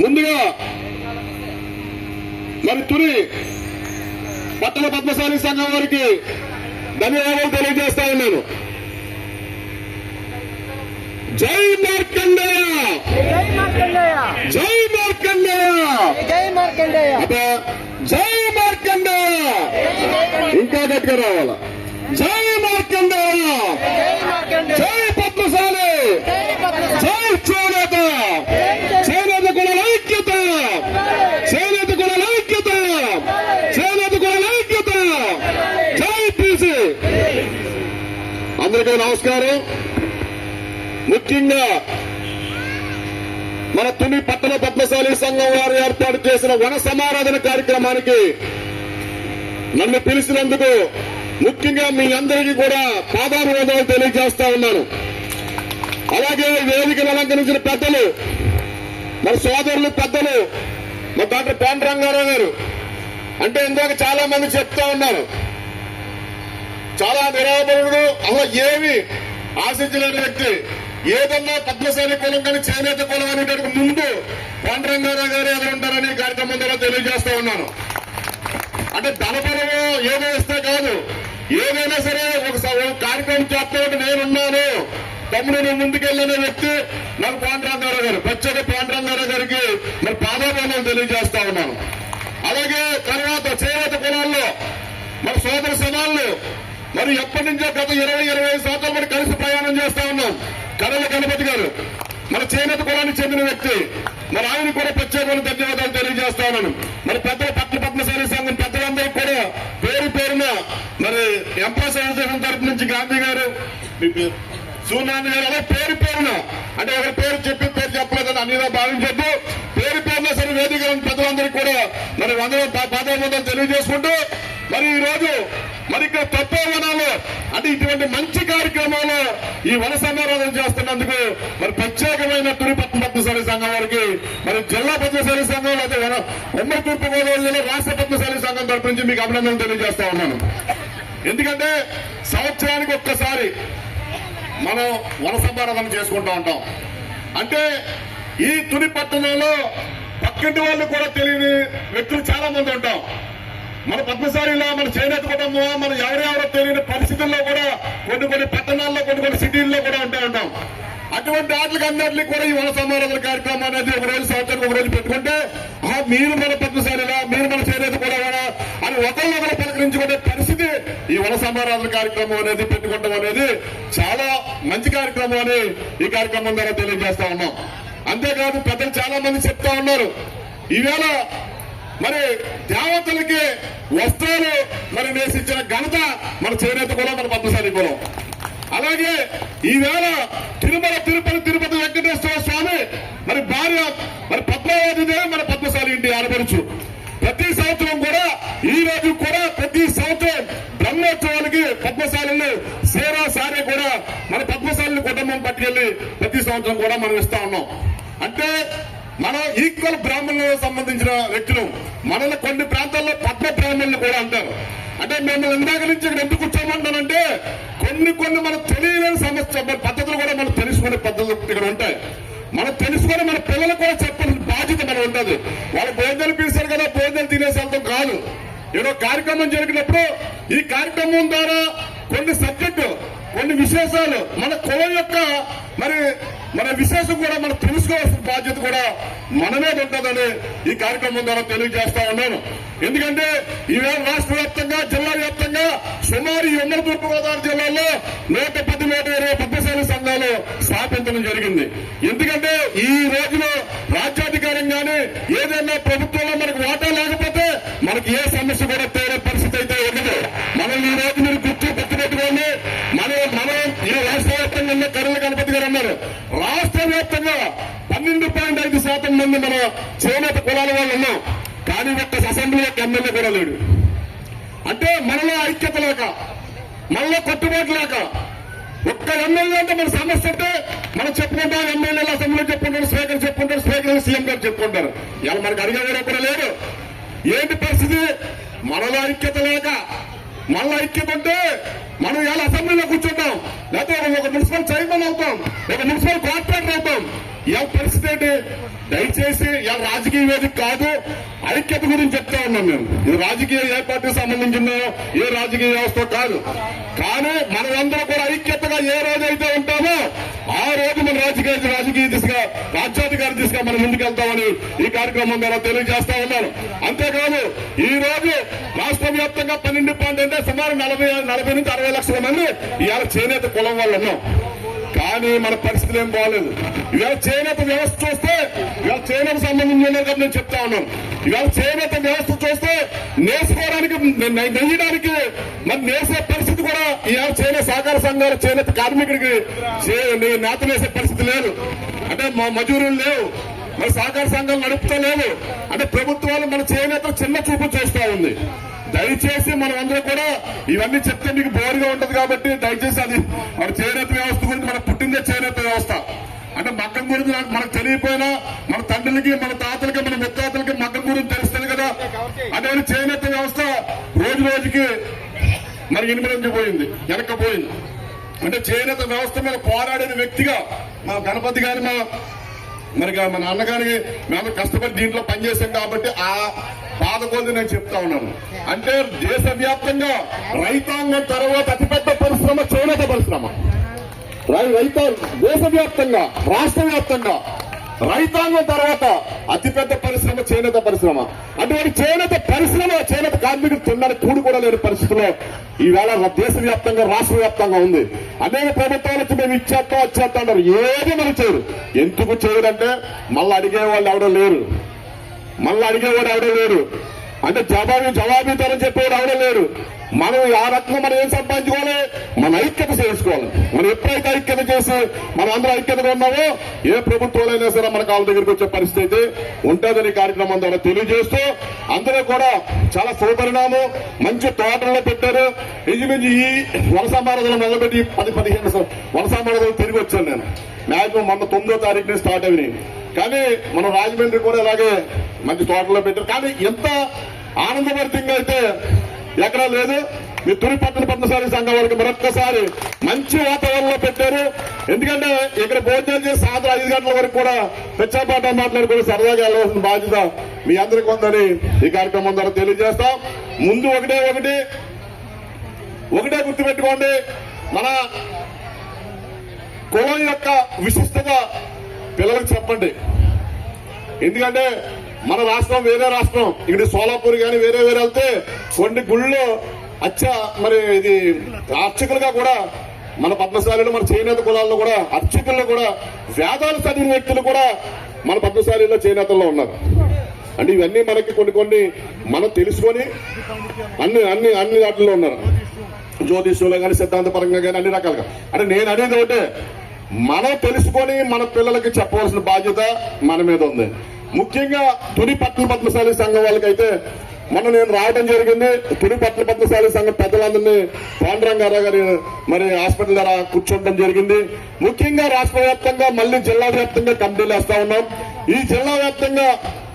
ముందుగా మరి తుని పట్టణ పద్మశాలి సంఘం వారికి ధన్యవాదాలు తెలియజేస్తా ఉన్నాను. జై మార్కండేయ, జై మార్కండేయ, జై మార్కండేయ, ఇంకా గట్టిగా రావాల. జై మార్కండేయ, జై పద్మశాలి, జై చేనేత, చేనేత కుల ఐక్యత, చేనేత కుల ఐక్యత, చేనేత కుల ఐక్యత, జై బీసీ. అందరికీ నమస్కారం. ముఖ్యంగా మన తుని పట్టణ పద్మశాలి సంఘం వారు ఏర్పాటు చేసిన వన సమారాధన కార్యక్రమానికి నన్ను పిలిచినందుకు ముఖ్యంగా మీ అందరికీ కూడా పాదాభివందనాలు తెలియజేస్తా ఉన్నాను. అలాగే వేదికను అలంకరించిన పెద్దలు, మన సోదరులు పెద్దలు, మన డాక్టర్ పాండు రంగారావు గారు, అంటే ఇందాక చాలా మంది చెప్తా ఉన్నారు, చాలా నిరాపరుడు, అసలు ఏమి ఆశించలేని వ్యక్తి. ఏదన్నా పద్మశాలి కులం కానీ చేనేత కులం అనేటప్పుడు ముందు పాండు రంగారావు గారు ఎలా ఉంటారని కార్యక్రమం ద్వారా తెలియజేస్తా ఉన్నాను. అంటే ధనపరము ఏదో ఇస్తే కాదు, ఏదైనా సరే ఒక కార్యక్రమం చేస్తా ఉంటే నేనున్నాను తమ్ముడు నేను ముందుకెళ్ళిన వ్యక్తి నాకు పాండు రంగారావు గారు. ప్రత్యేక పాండు రంగారావు గారికి మరి పాదాభివందనాలు తెలియజేస్తా ఉన్నాను. అలాగే తర్వాత చేనేత కులాల్లో మన సోదర సమాళ్ళు మరి ఎప్పటి నుంచో గత 20-25 సంవత్సరాలు మరి కలిసి ప్రయాణం చేస్తా ఉన్నాం. కర్రల గణపతి గారు మన చేనేత కులానికి చెందిన వ్యక్తి, మరి ఆయన కూడా ప్రత్యేకమైన ధన్యవాదాలు తెలియజేస్తా ఉన్నాను. మరి పెద్దల పట్ల పద్మశాలి సంఘం పెద్దలందరికీ కూడా పేరు పేరున మరి ఎంపీ సంఘం తరపు నుంచి గాంధీ గారు, సూనాని గారు, అలా పేరు పేరున, అంటే ఒక పేరు చెప్పి పేరు చెప్పలేదని అన్నిగా భావించద్దు. పేరు పేరున సరే వేదిక పెద్దలందరికీ కూడా మరి పాదాభివందనాలు తెలియజేసుకుంటూ మరి ఈ రోజు మరి ఇక్కడ తక్కువ వనాలు అంటే ఇటువంటి మంచి కార్యక్రమాలు ఈ వన సమారాధన చేస్తున్నందుకు మరి ప్రత్యేకమైన తుని పద్మశాలి సంఘం వారికి, మరి జిల్లా పద్మశాలి సంఘం, అదే ఉమ్మడి తూర్పుగోదావరి జిల్లా రాష్ట్ర పద్మశాలి సంఘం తరపు నుంచి మీకు అభినందనలు తెలియజేస్తా ఉన్నాను. ఎందుకంటే సంవత్సరానికి ఒక్కసారి మనం వన సమారాధన చేసుకుంటూ ఉంటాం. అంటే ఈ తుని పట్టణంలో పక్కింటి వాళ్ళు కూడా తెలియని వ్యక్తులు చాలా మంది ఉంటాం. మన పద్మశాలిలో మన చేనేత కుటుంబం మనం ఎవరెవరో తెలియని పరిస్థితుల్లో కూడా కొన్ని పట్టణాల్లో కొన్ని సిటీల్లో కూడా ఉంటూ ఉంటాం. అటువంటి వాటికి అన్నింటినీ కూడా ఈ వన సమారాధన కార్యక్రమం అనేది ఒక రోజు సంవత్సరానికి ఒక రోజు పెట్టుకుంటే మీరు మన పద్మశాలిలా, మీరు మన చేనేత కూడా అని ఒకరినొకరు పలకరించుకునే పరిస్థితి ఈ వన సమారాధన కార్యక్రమం అనేది పెట్టుకోవడం అనేది చాలా మంచి కార్యక్రమం అని ఈ కార్యక్రమం ద్వారా తెలియజేస్తా ఉన్నాం. అంతేకాదు పెద్దలు చాలా మంది చెప్తా ఉన్నారు, ఈవేళ మరి దేవతలకి వస్త్రాలు మరి నేసించిన ఘనత మన చేనేత కులం, మన పద్మశాలి కులం. అలాగే ఈవేళ తిరుపతి వెంకటేశ్వర స్వామి మరి భార్య మరి పద్మావతిదేవి మన పద్మశాలి ఇంటి ఆడపడుచు. ప్రతి సంవత్సరం కూడా ఈ రోజు కూడా ప్రతి సంవత్సరం బ్రహ్మోత్సవాలకి పద్మశాలిని సారే కూడా మన పద్మశాలి కుటుంబం పట్టుకెళ్లి ప్రతి సంవత్సరం కూడా మనం ఇస్తా ఉన్నాం. అంటే మనం ఈక్వల్ బ్రాహ్మణులకు సంబంధించిన వ్యక్తులు. మనల్ని కొన్ని ప్రాంతాల్లో పద్మ బ్రాహ్మణులు కూడా అంటారు. అంటే మిమ్మల్ని ఇందాక నుంచి ఇక్కడ ఎందుకు కూర్చోమంటానంటే కొన్ని మనకు తెలియలేని సమస్య పద్ధతులు కూడా మనం తెలుసుకునే పద్ధతులు ఇక్కడ ఉంటాయి. మనం తెలుసుకొని మన పిల్లలకు కూడా చెప్పాల్సిన బాధ్యత మనం ఉంటుంది. వాళ్ళ భోజనాలు పిలిచారు కదా భోజనాలు తినేసి వెళ్తాం కాదు. ఏదో కార్యక్రమం జరిగినప్పుడు ఈ కార్యక్రమం ద్వారా కొన్ని సబ్జెక్టు, కొన్ని విశేషాలు మన కులం యొక్క మన విశేషం కూడా మనం తెలుసుకోవాల్సిన బాధ్యత కూడా మనమే ఉంటుందని ఈ కార్యక్రమం ద్వారా తెలియజేస్తా ఉన్నాను. ఎందుకంటే ఈవేళ రాష్ట్ర వ్యాప్తంగా, జిల్లా వ్యాప్తంగా సుమారు ఈ ఉమ్మడి తూర్పుగోదావరి జిల్లాలో 110-120 పద్మశాలి సంఘాలు స్థాపించడం జరిగింది. ఎందుకంటే ఈ రోజులో రాజ్యాధికారంగానే ఏదైనా ప్రభుత్వంలో మనకు వాటా లేకపోతే మనకి ఏ సమస్య కూడా తేరే పరిస్థితి అయితే ఉండదు. మనం ఈ రోజు మీరు గుర్తుపెట్టుకోండి, మనం ఈ రాష్ట్ర వ్యాప్తంగా ఉన్న కర్రల గణపతి గారు అన్నారు, రాష్ట్ర వ్యాప్తంగా 12.5% మంది మన చేనేత కులాల వాళ్ళు ఉన్నాం. కానీ ఒక్క అసెంబ్లీ యొక్క ఎమ్మెల్యే కూడా లేడు. అంటే మనలో ఐక్యత లేక, మనలో కట్టుబాటు లేక, ఒక్క ఎమ్మెల్యే అంటే మన సమస్య అంటే మనం చెప్పుకుంటాం, ఎమ్మెల్యేలు అసెంబ్లీ చెప్పుకుంటారు, స్పీకర్ చెప్పుకుంటారు, స్పీకర్ సీఎం గారు చెప్పుకుంటారు. ఇలా మనకు అడిగేవారు కూడా లేరు. ఏంటి పరిస్థితి? మనలో ఐక్యత లేక, మనలో ఐక్యత ఉంటే మనం ఇలా అసెంబ్లీలో కూర్చుంటాం, లేకపోతే ఒక మున్సిపల్ చైర్మన్ అవుతాం, ఒక మున్సిపల్ కార్పొరేటర్ అవుతాం. ఇలా పరిస్థితి ఏంటి? దయచేసి ఇలా రాజకీయ వేదిక కాదు, ఐక్యత గురించి చెప్తా ఉన్నాం మేము. ఇది రాజకీయ ఏ పార్టీకి సంబంధించిందో ఏ రాజకీయ వ్యవస్థ కాదు. కానీ మనమందరూ కూడా ఐక్యతగా ఏ రోజైతే ఉంటామో ఆ రోజు మన రాజకీయ దిశగా రాజ్యాధికారి దిశగా మనం ముందుకెళ్తామని ఈ కార్యక్రమం ద్వారా తెలియజేస్తా ఉన్నాను. అంతేకాదు ఈ రోజు రాష్ట్ర వ్యాప్తంగా 12 అంటే సుమారు 40 నుంచి 60 లక్షల మంది ఇవాళ చేనేత కులం వాళ్ళు ఉన్నాం. కానీ మన పరిస్థితులు ఏం బాగలేదు. ఇవాళ చేనేత వ్యవస్థ చూస్తే ఇవాళ చేనేత సంబంధించిన నేను చెప్తా ఉన్నాను. ఇవాళ చేనేత వ్యవస్థ చూస్తే నేర్చుకోవడానికి నెయ్యడానికి మరి నేర్చే పరిస్థితి కూడా ఇవాళ చేనేత సహకార సంఘాల చేనేత కార్మికుడికి నేత వేసే పరిస్థితి లేదు. అంటే మా మజూరులు లేవు, మరి సహకార సంఘాలు నడుపుతా లేవు. అంటే ప్రభుత్వాలు మన చేనేత చిన్న చూపు చేస్తా ఉంది. దయచేసి మనం అందరూ కూడా ఇవన్నీ చెప్తే మీకు బోరుగా ఉంటది కాబట్టి దయచేసి అది మన చేనేత వ్యవస్థ గురించి మన పుట్టిందే చేనేత వ్యవస్థ. అంటే మగ్గం గురించి మనకు తెలియపోయినా మన తండ్రులకి మన తాతలకి మన ముత్తాతలకి మగ్గం గురించి తెలుస్తుంది కదా. అదే చేనేత వ్యవస్థ రోజు రోజుకి మరి ఇనుమరించిపోయింది, వెనక్కపోయింది. అంటే చేనేత వ్యవస్థ మీద పోరాడిన వ్యక్తిగా మా గణపతి గారి మరి మన అన్నగారికి మేము కష్టపడి దీంట్లో పనిచేసాం కాబట్టి ఆ బాధ కొద్ది నేను చెప్తా ఉన్నాను. అంటే దేశవ్యాప్తంగా రైతాంగం తర్వాత అతిపెద్ద పరిశ్రమ చేనేత పరిశ్రమ. దేశవ్యాప్తంగా రాష్ట్ర వ్యాప్తంగా రైతాంగం తర్వాత అతిపెద్ద పరిశ్రమ చేనేత పరిశ్రమ. అటువంటి చేనేత పరిశ్రమ చేనేత కార్మికులు తినడానికి కూడి కూడా లేని పరిస్థితిలో ఈవేళ దేశవ్యాప్తంగా రాష్ట్ర వ్యాప్తంగా ఉంది. అనేక ప్రభుత్వాలు వచ్చి మేము ఇచ్చేస్తాం అంటారు, ఏది మనం చేయరు. ఎందుకు చేయరంటే మళ్ళీ అడిగేవాళ్ళు ఎవడో లేరు, అంటే జవాబీతనం చెప్పేవాడు ఎవడో లేరు. మనం ఆ రకంగా మనం ఏం సంపాదించుకోవాలి, మన ఐక్యత చేసుకోవాలి. మనం ఎప్పుడైతే ఐక్యత చేసి మనం అందరూ ఐక్యతగా ఉన్నామో ఏ ప్రభుత్వాలైనా సరే మన కాళ్ళ దగ్గరికి వచ్చే పరిస్థితి ఉంటుందని కార్యక్రమం ద్వారా తెలియజేస్తూ అందరూ కూడా చాలా శుభపరిణామం. మంచి తోటల్లో పెట్టారు. ఇంచుమించు ఈ వనసమారాధన మొదలుపెట్టి 10-15 వనసమారాధనలు తిరిగి వచ్చాను నేను. మ్యాక్సిమం మొన్న 9వ తారీఖు నుంచి స్టార్ట్ అయినాయి. కానీ మన రాజమండ్రి కూడా ఇలాగే మంచి తోటలో పెట్టారు. కానీ ఎంత ఆనందభరితంగా అయితే ఎక్కడా లేదు. మీ తుని పట్టణశాలి సంఘం వాళ్ళకి మరొక్కసారి మంచి వాతావరణంలో పెట్టారు. ఎందుకంటే ఇక్కడ భోజనం చేసి సాయంత్రం 5 గంటల వరకు కూడా పెచ్చాపాట మాట్లాడుకుని సరదాగా వెళ్ళవలసిన బాధ్యత మీ అందరికీ ఉందని ఈ కార్యక్రమం ద్వారా తెలియజేస్తాం. ముందు ఒకటే గుర్తుపెట్టుకోండి, మన కులం యొక్క విశిష్టత పిల్లలకు చెప్పండి. ఎందుకంటే మన రాష్ట్రం వేరే రాష్ట్రం, ఇక్కడ సోలాపూర్ కానీ వేరే వెళ్తే కొన్ని గుళ్ళు మరి ఇది అర్చకులుగా కూడా మన పద్మశాలిలో మన చేనేత కులాల్లో కూడా అర్చకుల్లో కూడా వేదాలు చదివిన వ్యక్తులు కూడా మన పద్మశాలిలో చేనేతల్లో ఉన్నారు. అంటే ఇవన్నీ మనకి కొన్ని మనం తెలుసుకొని అన్ని వాటిల్లో ఉన్నారు. జ్యోతిష్యంలో కానీ సిద్ధాంత పరంగా కానీ అన్ని రకాలుగా. అంటే నేను అనేది ఒకటే, మనం తెలుసుకొని మన పిల్లలకి చెప్పవలసిన బాధ్యత మన మీద ఉంది. ముఖ్యంగా తుని పద్మశాలి సంఘం వాళ్ళకైతే మొన్న నేను రావడం జరిగింది. తుని పద్మశాలి సంఘం పెద్దలందరినీ పాండురంగారావు గారి మరి హాస్పిటల్ ద్వారా కూర్చోవడం జరిగింది. ముఖ్యంగా రాష్ట్ర వ్యాప్తంగా మళ్ళీ జిల్లా వ్యాప్తంగా కమిటీలు వేస్తా ఉన్నాం. ఈ జిల్లా వ్యాప్తంగా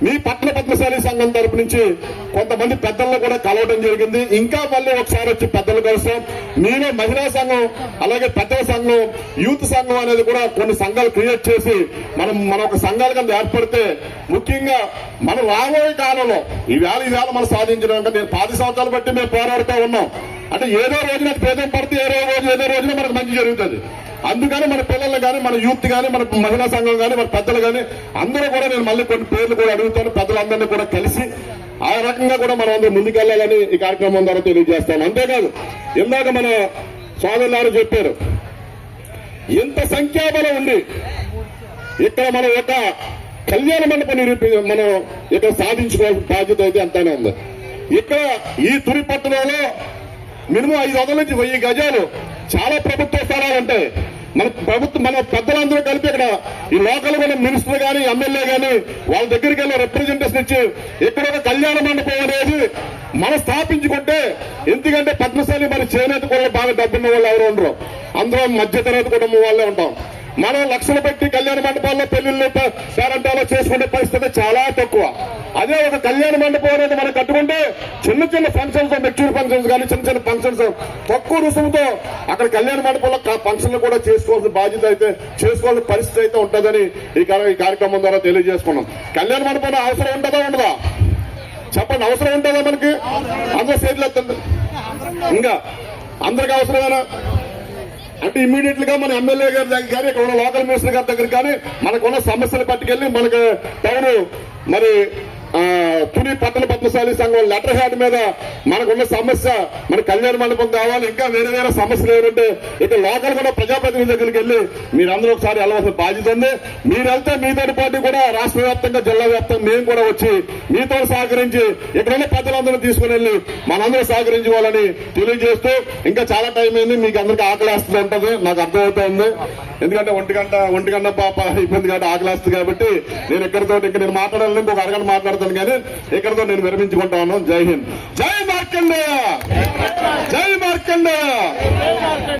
మీ పద్మశాలి సంఘం తరపు నుంచి కొంతమంది పెద్దలను కూడా కలవడం జరిగింది. ఇంకా మళ్ళీ ఒకసారి వచ్చి పెద్దలు కలుస్తాం. మీరే మహిళా సంఘం అలాగే పెద్దల సంఘం యూత్ సంఘం అనేది కూడా కొన్ని సంఘాలు క్రియేట్ చేసి మన ఒక సంఘాల కింద ఏర్పడితే ముఖ్యంగా మనం రాబోయే కాలంలో ఈవేళ మనం సాధించడం అంటే నేను 10 సంవత్సరాలు బట్టి మేము పోరాడుతూ ఉన్నాం. అంటే ఏదో రోజున భేదం పడితే ఏదో రోజున మనకు మంచి జరుగుతుంది. అందుకని మన పిల్లలు కానీ మన యూత్ కానీ మన మహిళా సంఘం కానీ మన పెద్దలు కానీ అందరూ కూడా నేను మళ్ళీ కొన్ని పేర్లు కూడా అడుగుతాను. పెద్దలందరినీ కూడా కలిసి ఆ రకంగా కూడా మనం అందరూ ముందుకెళ్లాలని ఈ కార్యక్రమం ద్వారా తెలియజేస్తాను. అంతేకాదు ఇందాక మన సోదరులారు చెప్పారు, ఎంత సంఖ్యాబలం ఉంది ఇక్కడ మనం ఒక కళ్యాణ మండపం మనం ఇక్కడ సాధించుకోవాల్సిన బాధ్యత అయితే అంతానే ఉంది. ఇక్కడ ఈ తుని పట్టణంలో మినిమం 500 నుంచి 1000 గజాలు చాలా ప్రభుత్వ స్థలాలు ఉంటాయి. మన పెద్దలందరూ కలిపి ఇక్కడ ఈ లోకల్ ఉన్న మినిస్టర్ గాని ఎమ్మెల్యే గాని వాళ్ళ దగ్గరికి వెళ్ళి రిప్రజెంటేషన్ ఇచ్చి ఇక్కడ ఒక కళ్యాణ మండపం అనేది మనం స్థాపించుకుంటే, ఎందుకంటే పద్మశాలి మన చేనేత కూడా బాగా డబ్బున్న వాళ్ళు ఎవరు ఉండరు, అందరూ మధ్యతరగతి కుటుంబం వాళ్ళే ఉంటాం. మనం లక్షలు పెట్టి కళ్యాణ మండపాల్లో పెళ్లిళ్ళు పేరంటాలో చేసుకునే పరిస్థితి చాలా తక్కువ. అదే ఒక కళ్యాణ మండపం అనేది మనం కట్టుకుంటే చిన్న చిన్న ఫంక్షన్స్, మెచ్యూర్ ఫంక్షన్స్ కానీ చిన్న చిన్న ఫంక్షన్స్ తక్కువ రుసుముతో అక్కడ కళ్యాణ మండపంలో ఫంక్షన్లు కూడా చేసుకోవాల్సిన బాధ్యత అయితే, చేసుకోవాల్సిన పరిస్థితి అయితే ఉంటుందని ఈ కార్యక్రమం ద్వారా తెలియజేసుకున్నాం. కళ్యాణ మండపం అవసరం ఉంటుందా ఉండదా చెప్పండి? అవసరం ఉంటుందా మనకి? అందరూ చేతులు ఎత్తండి. ఇంకా అందరికి అవసరమేనా అంటే ఇమ్మీడియట్ గా మన ఎమ్మెల్యే గారి దగ్గర కానీ ఇక్కడ ఉన్న లోకల్ మినిస్టర్ గారి దగ్గర కానీ మనకున్న సమస్యలు పట్టుకెళ్లి మనకు టౌన్ మరి తుని పట్టణ పద్మశాలి సంఘం లెటర్ హ్యాడ్ మీద మనకున్న సమస్య మన కళ్యాణ మండపం కావాలి, ఇంకా వేరే వేరే సమస్యలు ఏమంటే ఇక లోకల్ కూడా ప్రజాప్రతినిధి దగ్గరికి వెళ్ళి మీరందరూ ఒకసారి వెళ్ళవలసిన బాధ్యత ఉంది. మీరు వెళ్తే మీతో పాటు కూడా రాష్ట్ర వ్యాప్తంగా జిల్లా వ్యాప్తంగా మేము కూడా వచ్చి మీతో సహకరించి ఇక్కడున్న పెద్దలందరూ తీసుకుని వెళ్ళి మనందరూ సహకరించుకోవాలని తెలియజేస్తూ, ఇంకా చాలా టైం అయింది, మీకు అందరికీ ఆకలేస్తుంది ఉంటుంది నాకు అర్థమవుతుంది. ఎందుకంటే ఒంటి గంట పాప ఇబ్బంది కాబట్టి ఆకలేస్తుంది కాబట్టి నేను ఇక్కడితో ఇంకా నేను మాట్లాడాలని ఇంకొక అరగంట మాట్లాడతాను కానీ ఇక్కడతో నేను విరమించుకుంటాను. జై హింద్, జై మార్కండేయ, జై మార్కండేయ.